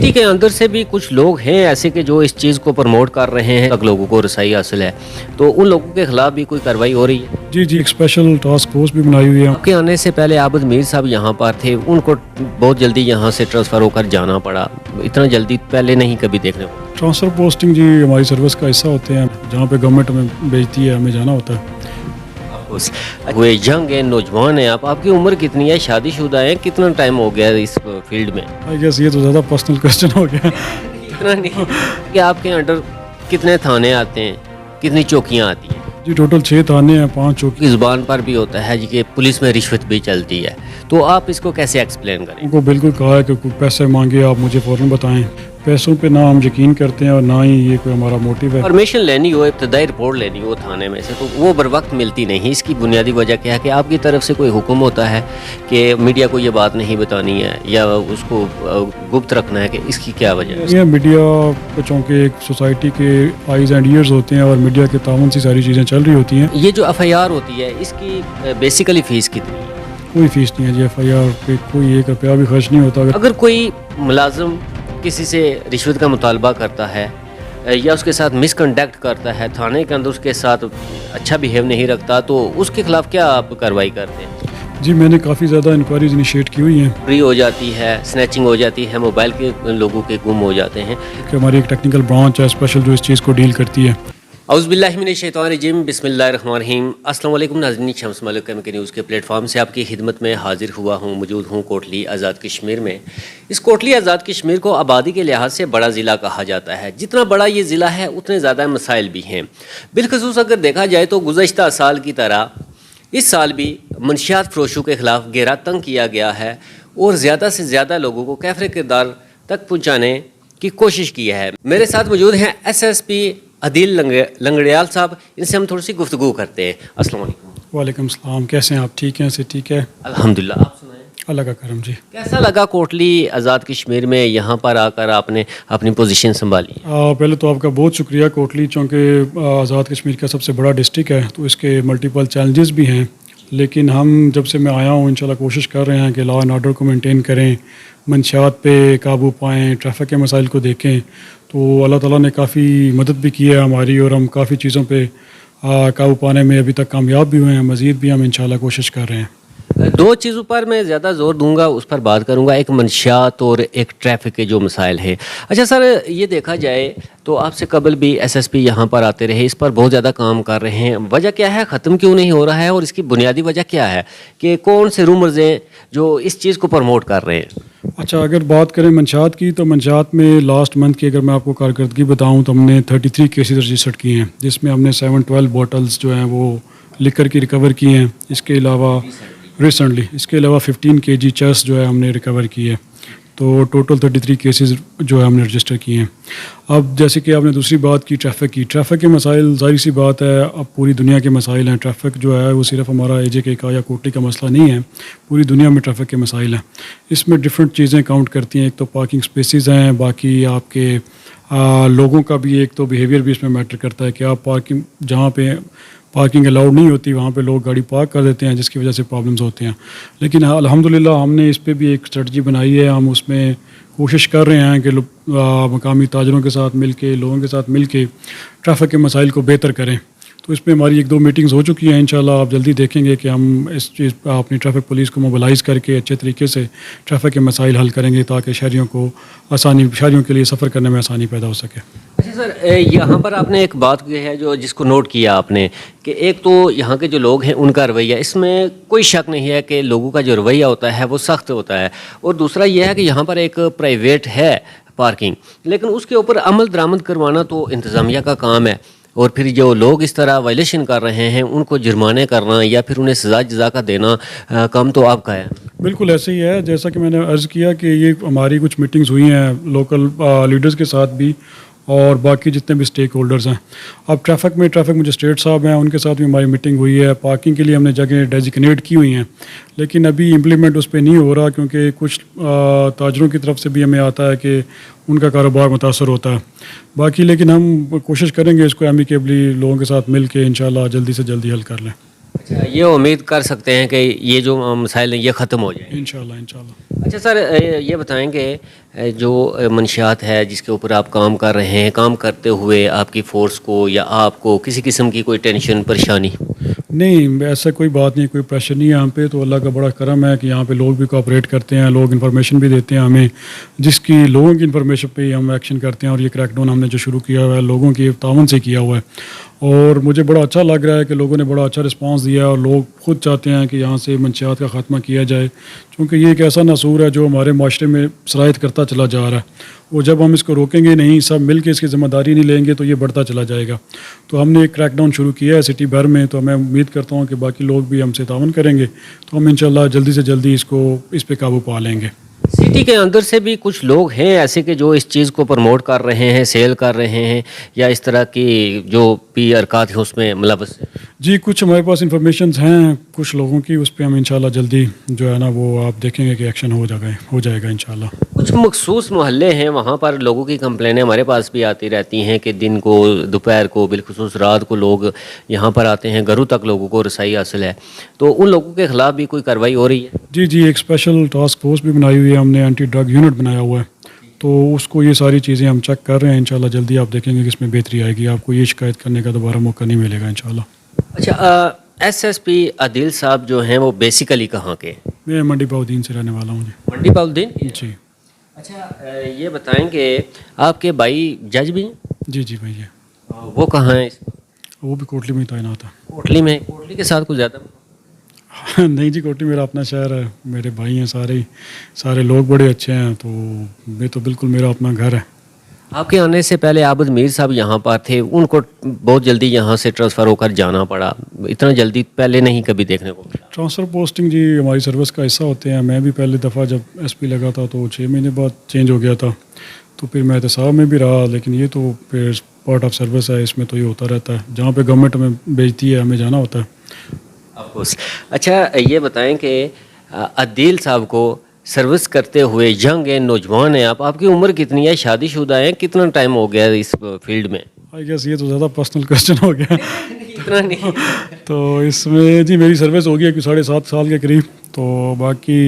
City के अंदर से भी कुछ लोग हैं ऐसे कि जो इस चीज़ को प्रमोट कर रहे हैं, तक लोगों को रसाई हासिल है, तो उन लोगों के खिलाफ भी कोई कार्रवाई हो रही है? जी जी, एक स्पेशल टास्क फोर्स भी बनाई हुई है। आपके आने से पहले आबिद मीर साहब यहाँ पर थे, उनको बहुत जल्दी यहाँ से ट्रांसफ़र होकर जाना पड़ा, इतना जल्दी पहले नहीं कभी देखने को। ट्रांसफ़र पोस्टिंग जी हमारी सर्विस का हिस्सा होते हैं, जहाँ पे गवर्नमेंट हमें भेजती है हमें जाना होता है। वे यंग हैं, नौजवान हैं, आपकी उम्र कितनी है, शादीशुदा है, कितना टाइम हो गया इस फील्ड में? आई गेस ये तो ज़्यादा पर्सनल क्वेश्चन हो गया। इतना नहीं कि आपके अंडर कितने थाने आते हैं, कितनी चौकियाँ आती हैं? जी टोटल 6 थाने हैं, 5 चौकी। की ज़ुबान पर भी होता है जी कि पुलिस में रिश्वत भी चलती है, तो आप इसको कैसे एक्सप्लेन करें? उनको बिल्कुल कहा है कि कोई पैसे मांगे आप मुझे फ़ौरन बताएं। पैसों पे ना हम यकीन करते हैं और ना ही ये कोई हमारा मोटिव है। परमिशन लेनी हो, इब्तदाई रिपोर्ट लेनी हो थाने में से, तो वो बर वक्त मिलती नहीं। इसकी बुनियादी वजह क्या है कि आपकी तरफ से कोई हुक्म होता है कि मीडिया को ये बात नहीं बतानी है या उसको गुप्त रखना है, कि इसकी क्या वजह है? ये मीडिया को चूँकि एक सोसाइटी के आइज़ एंड ईयर्स होते हैं और मीडिया के ताउन से सारी चीज़ें चल रही होती हैं। ये जो FIR होती है, इसकी बेसिकली फ़ीस कितनी है? कोई फ़ीस नहीं है जी, FIR पे कोई 1 रुपया भी खर्च नहीं होता। अगर कोई मुलाजिम किसी से रिश्वत का मुतालबा करता है या उसके साथ मिसकंडक्ट करता है, थाने के अंदर उसके साथ अच्छा बिहेव नहीं रखता, तो उसके खिलाफ क्या आप कार्रवाई करते हैं? जी मैंने काफ़ी ज़्यादा इंक्वायरीज इनिशिएट की हुई हैं। चोरी हो जाती है, स्नैचिंग हो जाती है, मोबाइल के लोगों के गुम हो जाते हैं। कि हमारी एक टेक्निकल ब्रांच है स्पेशल जो इस चीज़ को डील करती है। औज़ुबिल्लाहिमिनश्शैतानिर्रजीम, बिस्मिल्लाहिर्रहमानिर्रहीम। अस्सलाम वालेकुम नाज़रीन, शम्स मलिक के न्यूज़ के प्लेटफॉर्म से आपकी खिदमत में हाजिर हुआ हूँ। मौजूद हूँ कोटली आज़ाद कश्मीर में। इस कोटली आज़ाद कश्मीर को आबादी के लिहाज से बड़ा ज़िला कहा जाता है। जितना बड़ा ये ज़िला है उतने ज़्यादा मसाइल भी हैं। बिलखसूस अगर देखा जाए तो गुज़श्ता साल की तरह इस साल भी मनशियात फ़रोशों के ख़िलाफ़ घेरा तंग किया गया है और ज़्यादा से ज़्यादा लोगों को कैफ़रे किरदार तक पहुँचाने की कोशिश की है। मेरे साथ मौजूद हैं SSP अदील लंगड़ियाल साहब, इनसे हम थोड़ी सी गुफ्तगू करते हैं। अस्सलाम वालेकुम। वालेकुम सलाम, कैसे हैं आप? ठीक हैं? से ठीक है अल्हम्दुलिल्लाह, आप सुनाएं। अल्लाह का करम जी। कैसा लगा कोटली आज़ाद कश्मीर में यहाँ पर आकर आपने अपनी पोजीशन संभाली? पहले तो आपका बहुत शुक्रिया। कोटली चूँकि आज़ाद कश्मीर का सबसे बड़ा डिस्ट्रिक्ट है तो इसके मल्टीपल चैलेंजेस भी हैं, लेकिन हम जब से मैं आया हूँ इंशाल्लाह कोशिश कर रहे हैं कि लॉ एंड ऑर्डर को मेंटेन करें, मंशियात पे काबू पाएँ, ट्रैफिक के मसाइल को देखें। तो अल्लाह ताला ने काफ़ी मदद भी की है हमारी और हम काफ़ी चीज़ों पे काबू पाने में अभी तक कामयाब भी हुए हैं। मज़ीद भी हम इंशाल्लाह कोशिश कर रहे हैं। दो चीज़ों पर मैं ज़्यादा ज़ोर दूंगा, उस पर बात करूंगा, एक मंशियात और एक ट्रैफिक के जो मसाइल हैं। अच्छा सर, ये देखा जाए तो आपसे कबल भी SSP यहाँ पर आते रहे, इस पर बहुत ज़्यादा काम कर रहे हैं। वजह क्या है, ख़त्म क्यों नहीं हो रहा है, और इसकी बुनियादी वजह क्या है कि कौन से रूमर्स हैं जो इस चीज़ को प्रमोट कर रहे हैं? अच्छा, अगर बात करें मंशियात की तो मंशियात में लास्ट मंथ की अगर मैं आपको कारकर्दगी बताऊँ तो हमने 33 केसेस रजिस्टर्ड किए हैं, जिसमें हमने 712 बॉटल्स जो हैं वो लिकर की रिकवर की हैं। इसके अलावा रिसेंटली इसके अलावा 15 kg चेस जो है हमने रिकवर की है। तो टोटल 33 केसेस जो है हमने रजिस्टर किए हैं। अब जैसे कि आपने दूसरी बात की ट्रैफिक की, ट्रैफिक के मसाइल ज़ाहिर सी बात है अब पूरी दुनिया के मसाइल हैं। ट्रैफिक जो है वो सिर्फ हमारा AJK का या कोटली का मसला नहीं है, पूरी दुनिया में ट्रैफिक के मसाइल हैं। इसमें डिफरेंट चीज़ें काउंट करती हैं। एक तो पार्किंग स्पेसेस हैं, बाकी आपके लोगों का भी एक तो बिहेवियर भी इसमें मैटर करता है कि आप पार्किंग जहाँ पे पार्किंग अलाउड नहीं होती वहाँ पे लोग गाड़ी पार्क कर देते हैं, जिसकी वजह से प्रॉब्लम्स होते हैं। लेकिन अल्हम्दुलिल्लाह हमने इस पे भी एक स्ट्रेटजी बनाई है। हम उसमें कोशिश कर रहे हैं कि मकामी ताजरों के साथ मिल के, लोगों के साथ मिल के ट्रैफिक के मसाइल को बेहतर करें। तो इसमें हमारी 1-2 मीटिंग्स हो चुकी हैं। इंशाल्लाह आप जल्दी देखेंगे कि हम इस चीज़ अपनी ट्रैफिक पुलिस को मोबिलाइज़ करके अच्छे तरीके से ट्रैफिक के मसाइल हल करेंगे ताकि शहरियों के लिए सफ़र करने में आसानी पैदा हो सके। अच्छा सर, यहाँ पर आपने एक बात की है जो जिसको नोट किया आपने कि एक तो यहाँ के जो लोग हैं उनका रवैया, इसमें कोई शक नहीं है कि लोगों का जो रवैया होता है वो सख्त होता है, और दूसरा ये है कि यहाँ पर एक प्राइवेट है पार्किंग, लेकिन उसके ऊपर अमल दरामद करवाना तो इंतज़ामिया का काम है, और फिर जो लोग इस तरह वायलेशन कर रहे हैं उनको जुर्माने करना या फिर उन्हें सज़ा जज़ा का देना काम तो आपका है। बिल्कुल ऐसे ही है, जैसा कि मैंने अर्ज़ किया कि ये हमारी कुछ मीटिंग्स हुई हैं लोकल लीडर्स के साथ भी और बाकी जितने भी स्टेक होल्डर्स हैं। अब ट्रैफिक मजिस्ट्रेट साहब हैं, उनके साथ भी हमारी मीटिंग हुई है। पार्किंग के लिए हमने जगह डेजिग्नेट की हुई हैं, लेकिन अभी इम्प्लीमेंट उस पर नहीं हो रहा क्योंकि कुछ ताजरों की तरफ से भी हमें आता है कि उनका कारोबार मुतासर होता है। बाकी लेकिन हम कोशिश करेंगे इसको एमिकेबली लोगों के साथ मिल के इंशाल्लाह जल्दी से जल्दी हल कर लें। अच्छा, ये उम्मीद कर सकते हैं कि ये जो मसाइल हैं ये ख़त्म हो जाए। इंशाल्लाह इंशाल्लाह। अच्छा सर, ये बताएंगे जो मंशियात है जिसके ऊपर आप काम कर रहे हैं, काम करते हुए आपकी फ़ोर्स को या आपको किसी किस्म की कोई टेंशन परेशानी? नहीं, ऐसा कोई बात नहीं, कोई प्रेशर नहीं है यहाँ पे। तो अल्लाह का बड़ा करम है कि यहाँ पे लोग भी कोऑपरेट करते हैं, लोग इन्फॉर्मेशन भी देते हैं हमें, जिसकी लोगों की इन्फॉर्मेशन पे ही हम एक्शन करते हैं। और ये क्रैकडाउन हमने जो शुरू किया हुआ है लोगों की तावन से किया हुआ है, और मुझे बड़ा अच्छा लग रहा है कि लोगों ने बड़ा अच्छा रिस्पांस दिया है और लोग खुद चाहते हैं कि यहाँ से मंशियात का ख़ात्मा किया जाए, क्योंकि ये एक ऐसा नसूर है जो हमारे माशरे में सरायत करता चला जा रहा है। वो जब हम इसको रोकेंगे नहीं, सब मिल के इसकी ज़िम्मेदारी नहीं लेंगे, तो ये बढ़ता चला जाएगा। तो हमने एक क्रैकडाउन शुरू किया है सिटी भर में, तो मैं उम्मीद करता हूँ कि बाकी लोग भी हमसे तावन करेंगे, तो हम इंशाल्लाह जल्दी से जल्दी इस पे काबू पा लेंगे। सिटी के अंदर से भी कुछ लोग हैं ऐसे कि जो इस चीज़ को प्रमोट कर रहे हैं, सेल कर रहे हैं, या इस तरह की जो भी हरकत है उसमें मुलव्वस हैं? जी, कुछ हमारे पास इंफॉर्मेशन हैं कुछ लोगों की, उस पर हम इंशाल्लाह जल्दी जो है ना वो आप देखेंगे कि एक्शन हो जाएगा इंशाल्लाह। कुछ मखसूस मोहल्ले हैं वहाँ पर लोगों की कंप्लेनें हमारे पास भी आती रहती हैं कि दिन को, दोपहर को, बिलखुसूस रात को लोग यहाँ पर आते हैं, घरों तक लोगों को रसाई हासिल है, तो उन लोगों के ख़िलाफ़ भी कोई कार्रवाई हो रही है? जी जी, एक स्पेशल टास्क फोर्स भी बनाई हुई है हमने, एंटी ड्रग यूनिट बनाया हुआ है, तो उसको ये सारी चीज़ें हम चेक कर रहे हैं। इंशाल्लाह जल्दी आप देखेंगे कि इसमें बेहतरी आएगी, आपको ये शिकायत करने का दोबारा मौका नहीं मिलेगा इंशाल्लाह। अच्छा, एसएसपी आदिल साहब जो हैं वो बेसिकली कहाँ के? मैं मंडी बाउद्दीन से रहने वाला हूँ जी। मंडी बाउद्दीन? जी अच्छा, ये बताएंगे आपके भाई जज भी हैं? जी जी भैया, वो कहाँ हैं? वो भी कोटली में ही तैनात है। कोटली में? कोटली के साथ कुछ ज़्यादा? नहीं जी, कोटली मेरा अपना शहर है, मेरे भाई हैं सारे लोग बड़े अच्छे हैं, तो ये तो बिल्कुल मेरा अपना घर है। आपके आने से पहले आबिद मीर साहब यहाँ पर थे, उनको बहुत जल्दी यहाँ से ट्रांसफ़र होकर जाना पड़ा, इतना जल्दी पहले नहीं कभी देखने को मिला। ट्रांसफ़र पोस्टिंग जी हमारी सर्विस का हिस्सा होते हैं। मैं भी पहले दफ़ा जब एसपी लगा था तो 6 महीने बाद चेंज हो गया था, तो फिर मैं एहतसाब में भी रहा, लेकिन ये तो फिर पार्ट ऑफ सर्विस है, इसमें तो ये होता रहता है, जहाँ पे गवर्नमेंट हमें भेजती है हमें जाना होता है। ऑफकोर्स। अच्छा, ये बताएं कि अदील साहब को सर्विस करते हुए यंग है, नौजवान है, आपकी उम्र कितनी है, शादीशुदा है, कितना टाइम हो गया इस फील्ड में? आई गेस ये तो ज़्यादा पर्सनल क्वेश्चन हो गया। इतना नहीं। तो इसमें जी मेरी सर्विस हो गई है कि 7.5 साल के करीब, तो बाकी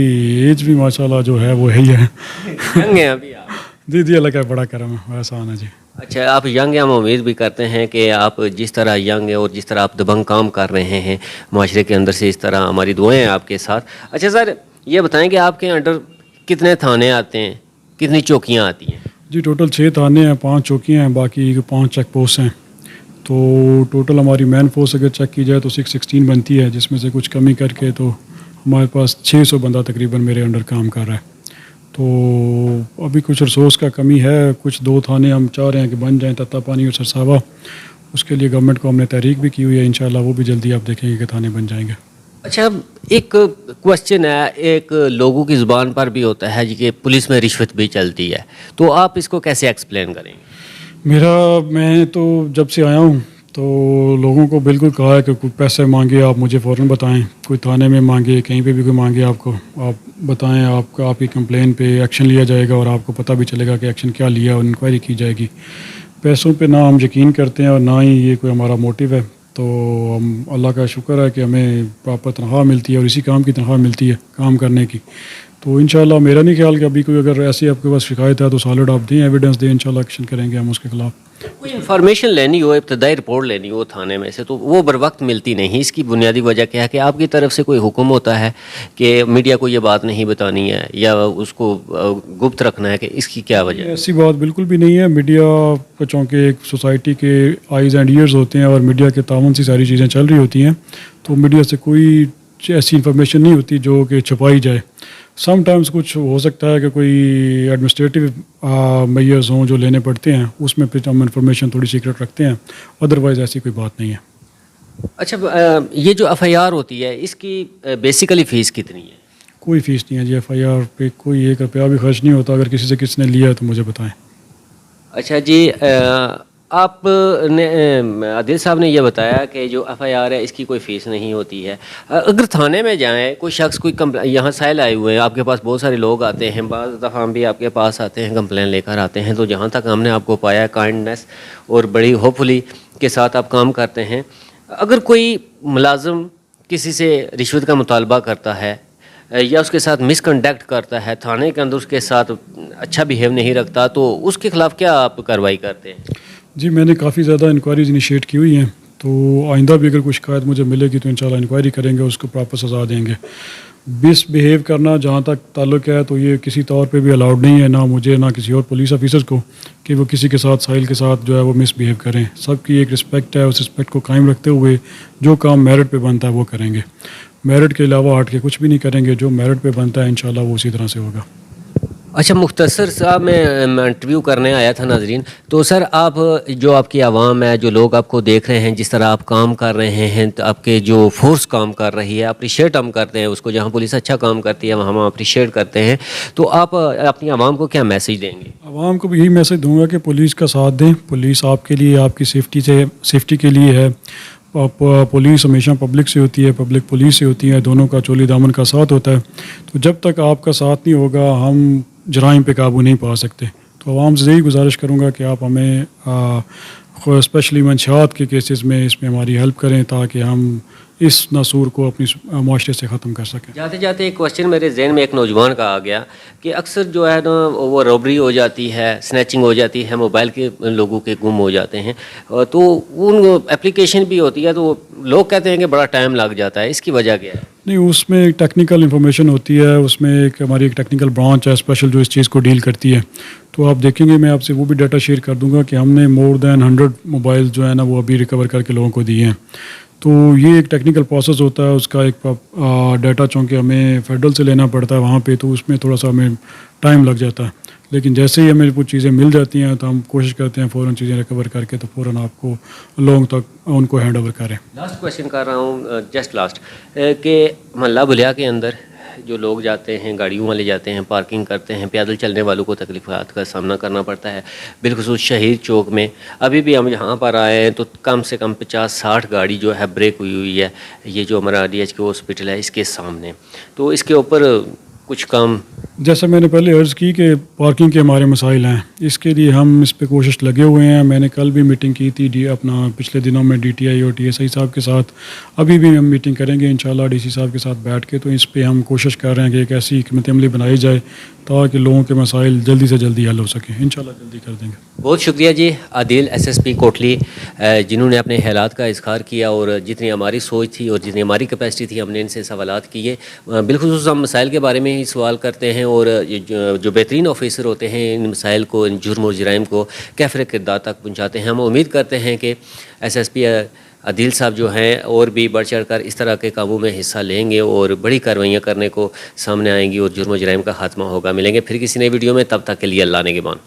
एज भी माशाल्लाह जो है वो है ही है। यंग हैं अभी आप? जी जी, अल्लाह का बड़ा करम है, वैसा आना जी। अच्छा, आप यंग हैं, हम उम्मीद भी करते हैं कि आप जिस तरह यंग है और जिस तरह आप दबंग काम कर रहे हैं माशरे के अंदर से, इस तरह हमारी दुआएं हैं आपके साथ। अच्छा सर, ये बताएं कि आपके अंडर कितने थाने आते हैं, कितनी चौकियाँ आती हैं? जी टोटल 6 थाने हैं, 5 चौकियाँ हैं, बाकी 5 चेक पोस्ट हैं। तो टोटल हमारी मैन फोर्स अगर चेक की जाए तो 616 बनती है, जिसमें से कुछ कमी करके तो हमारे पास 600 बंदा तकरीबन मेरे अंडर काम कर रहा है। तो अभी कुछ रिसोर्स का कमी है, कुछ 2 थाने हम चाह रहे हैं कि बन जाएं, तत्तापानी और सरसावा। उसके लिए गवर्नमेंट को हमने तहरीक भी की हुई है, इंशाल्लाह वो भी जल्दी आप देखेंगे कि थाने बन जाएंगे। अच्छा, एक क्वेश्चन है, एक लोगों की ज़ुबान पर भी होता है जी कि पुलिस में रिश्वत भी चलती है, तो आप इसको कैसे एक्सप्लेन करेंगे? मैं तो जब से आया हूँ तो लोगों को बिल्कुल कहा है कि कोई पैसे मांगे आप मुझे फ़ौरन बताएं, कोई थाने में मांगे, कहीं पे भी कोई मांगे आपको आप बताएं, आपकी कंप्लेन पे एक्शन लिया जाएगा और आपको पता भी चलेगा कि एक्शन क्या लिया और इंक्वायरी की जाएगी। पैसों पे ना हम यकीन करते हैं और ना ही ये कोई हमारा मोटिव है। तो हम अल्लाह का शुक्र है कि हमें प्रॉपर तनख्वाह मिलती है और इसी काम की तनख्वाह मिलती है काम करने की। तो इंशाल्लाह मेरा नहीं ख्याल कि अभी कोई अगर ऐसी आपके पास शिकायत है तो सॉलिड आप दें, एविडेंस दें, इंशाल्लाह एक्शन करेंगे हम उसके खिलाफ। कोई इन्फॉर्मेशन लेनी हो, इब्तदाई रिपोर्ट लेनी हो थाने में से, तो वो बर वक्त मिलती नहीं, इसकी बुनियादी वजह क्या है? कि आपकी तरफ से कोई हुक्म होता है कि मीडिया को ये बात नहीं बतानी है या उसको गुप्त रखना है, कि इसकी क्या वजह है? ऐसी बात बिल्कुल भी नहीं है। मीडिया को चूँकि एक सोसाइटी के आइज़ एंड ईयर्स होते हैं और मीडिया के तावन से सारी चीज़ें चल रही होती हैं, तो मीडिया से कोई ऐसी इन्फॉर्मेशन नहीं होती जो कि छुपाई जाए। समटाइम्स कुछ हो सकता है कि कोई एडमिनिस्ट्रेटिव मेजर्स हों जो लेने पड़ते हैं, उसमें फिर हम इंफॉर्मेशन थोड़ी सीक्रेट रखते हैं, अदरवाइज़ ऐसी कोई बात नहीं है। अच्छा, ये जो एफआईआर होती है इसकी बेसिकली फ़ीस कितनी है? कोई फ़ीस नहीं है जी, एफआईआर पे कोई 1 रुपया भी खर्च नहीं होता। अगर किसी से किसने लिया है तो मुझे बताएं। अच्छा जी, आपने आदिल साहब ने यह बताया कि जो एफआईआर है इसकी कोई फ़ीस नहीं होती है। अगर थाने में जाएं, कोई शख्स कोई यहाँ साइल आए हुए हैं, आपके पास बहुत सारे लोग आते हैं, बाज़ दफ़ा हम भी आपके पास आते हैं, कंप्लेन लेकर आते हैं, तो जहाँ तक हमने आपको पाया काइंडनेस और बड़ी होपफुली के साथ आप काम करते हैं। अगर कोई मुलाजिम किसी से रिश्वत का मुतालबा करता है या उसके साथ मिसकंडक्ट करता है, थाने के अंदर उसके साथ अच्छा बिहेव नहीं रखता, तो उसके खिलाफ क्या आप कार्रवाई करते हैं? जी, मैंने काफ़ी ज़्यादा इंक्वायरीज इनिशिएट की हुई हैं, तो आइंदा भी अगर कोई शिकायत मुझे मिलेगी तो इंशाल्लाह इंक्वायरी करेंगे, उसको प्रॉपर सज़ा देंगे। मिसबिहेव करना जहाँ तक ताल्लुक है तो ये किसी तौर पे भी अलाउड नहीं है, ना मुझे ना किसी और पुलिस ऑफिसर को, कि वो किसी के साथ साहिल के साथ जो है वो मिसबिहेव करें। सबकी एक रिस्पेक्ट है, उस रिस्पेक्ट को कायम रखते हुए जो काम मेरिट पे बनता है वो करेंगे। मेरिट के अलावा हट के कुछ भी नहीं करेंगे, जो मेरिट पे बनता है इंशाल्लाह वो उसी तरह से होगा। अच्छा, मुख्तसर साहब मैं इंटरव्यू करने आया था नाजरीन। तो सर, आप जो आपकी आवाम है, जो लोग आपको देख रहे हैं, जिस तरह आप काम कर रहे हैं, तो आपके जो फोर्स काम कर रही है, अप्रिशिएट हम करते हैं उसको। जहाँ पुलिस अच्छा काम करती है वहाँ हम अप्रिशिएट करते हैं। तो आप अपनी आवाम को क्या मैसेज देंगे? आवाम को भी यही मैसेज दूंगा कि पुलिस का साथ दें। पुलिस आपके लिए, आपकी सेफ्टी के लिए है। पुलिस हमेशा पब्लिक से होती है, पब्लिक पुलिस से होती है, दोनों का चोली दामन का साथ होता है। तो जब तक आपका साथ नहीं होगा हम जराइम पे काबू नहीं पा सकते। तो आवाम से यही गुजारिश करूँगा कि आप हमें स्पेशली मंशियात के केसेस में इसमें हमारी हेल्प करें, ताकि हम इस नासूर को अपनी माशरे से ख़त्म कर सकें। जाते जाते एक क्वेश्चन मेरे जहन में एक नौजवान का आ गया कि अक्सर जो है ना वो रॉबरी हो जाती है, स्नैचिंग हो जाती है, मोबाइल के लोगों के गुम हो जाते हैं, तो उन एप्लीकेशन भी होती है, तो लोग कहते हैं कि बड़ा टाइम लग जाता है। इसकी वजह क्या है? नहीं, उसमें एक टेक्निकल इन्फॉर्मेशन होती है, उसमें एक हमारी एक टेक्निकल ब्रांच है स्पेशल जो इस चीज़ को डील करती है। तो आप देखेंगे, मैं आपसे वो भी डाटा शेयर कर दूंगा कि हमने मोर दैन 100 मोबाइल जो है ना वो अभी रिकवर करके लोगों को दिए हैं। तो ये एक टेक्निकल प्रोसेस होता है, उसका एक डाटा चूँकि हमें फेडरल से लेना पड़ता है वहाँ पे, तो उसमें थोड़ा सा हमें टाइम लग जाता है। लेकिन जैसे ही हमें कुछ चीज़ें मिल जाती हैं तो हम कोशिश करते हैं फ़ौरन चीज़ें रिकवर करके तो फ़ौरन आपको लोगों तक उनको हैंड ओवर करें। लास्ट क्वेश्चन कर रहा हूँ, जस्ट लास्ट, कि महल्ला बुलिया के अंदर जो लोग जाते हैं, गाड़ियों वाले जाते हैं, पार्किंग करते हैं, पैदल चलने वालों को तकलीफ़ात का सामना करना पड़ता है। बिलखुसूस शहीद चौक में अभी भी हम यहाँ पर आए हैं तो कम से कम 50-60 गाड़ी जो है ब्रेक हुई है, ये जो हमारा DHQ हॉस्पिटल है इसके सामने। तो इसके ऊपर कुछ काम, जैसा मैंने पहले अर्ज़ की कि पार्किंग के हमारे मसाइल हैं, इसके लिए हम इस पे कोशिश लगे हुए हैं। मैंने कल भी मीटिंग की थी अपना पिछले दिनों में DTI और TSI साहब के साथ। अभी भी हम मीटिंग करेंगे इंशाल्लाह DC साहब के साथ बैठ के। तो इस पे हम कोशिश कर रहे हैं कि एक ऐसी हिकमत अमली बनाई जाए ताकि लोगों के मसाइल जल्दी से जल्दी हल हो सकें। इंशाल्लाह जल्दी कर देंगे। बहुत शुक्रिया जी आदिल SSP कोटली, जिन्होंने अपने हालात का इज़हार किया और जितनी हमारी सोच थी और जितनी हमारी कैपेसिटी थी हमने इनसे सवालात किए। बिलखुसूस हम मसाइल के बारे में ही सवाल करते हैं और जो बेहतरीन ऑफिसर होते हैं इन मसाइल को, इन जुर्म और जराइम को कैफ़र किरदार तक पहुँचाते हैं। हम उम्मीद करते हैं कि SSP आदिल साहब जो हैं और भी बढ़ चढ़ कर इस तरह के कामों में हिस्सा लेंगे और बड़ी कार्रवाइयाँ करने को सामने आएंगी और जुर्म और जराइम का खात्मा होगा। मिलेंगे फिर किसी नई वीडियो में, तब तक के लिए अल्लाह ने के बान।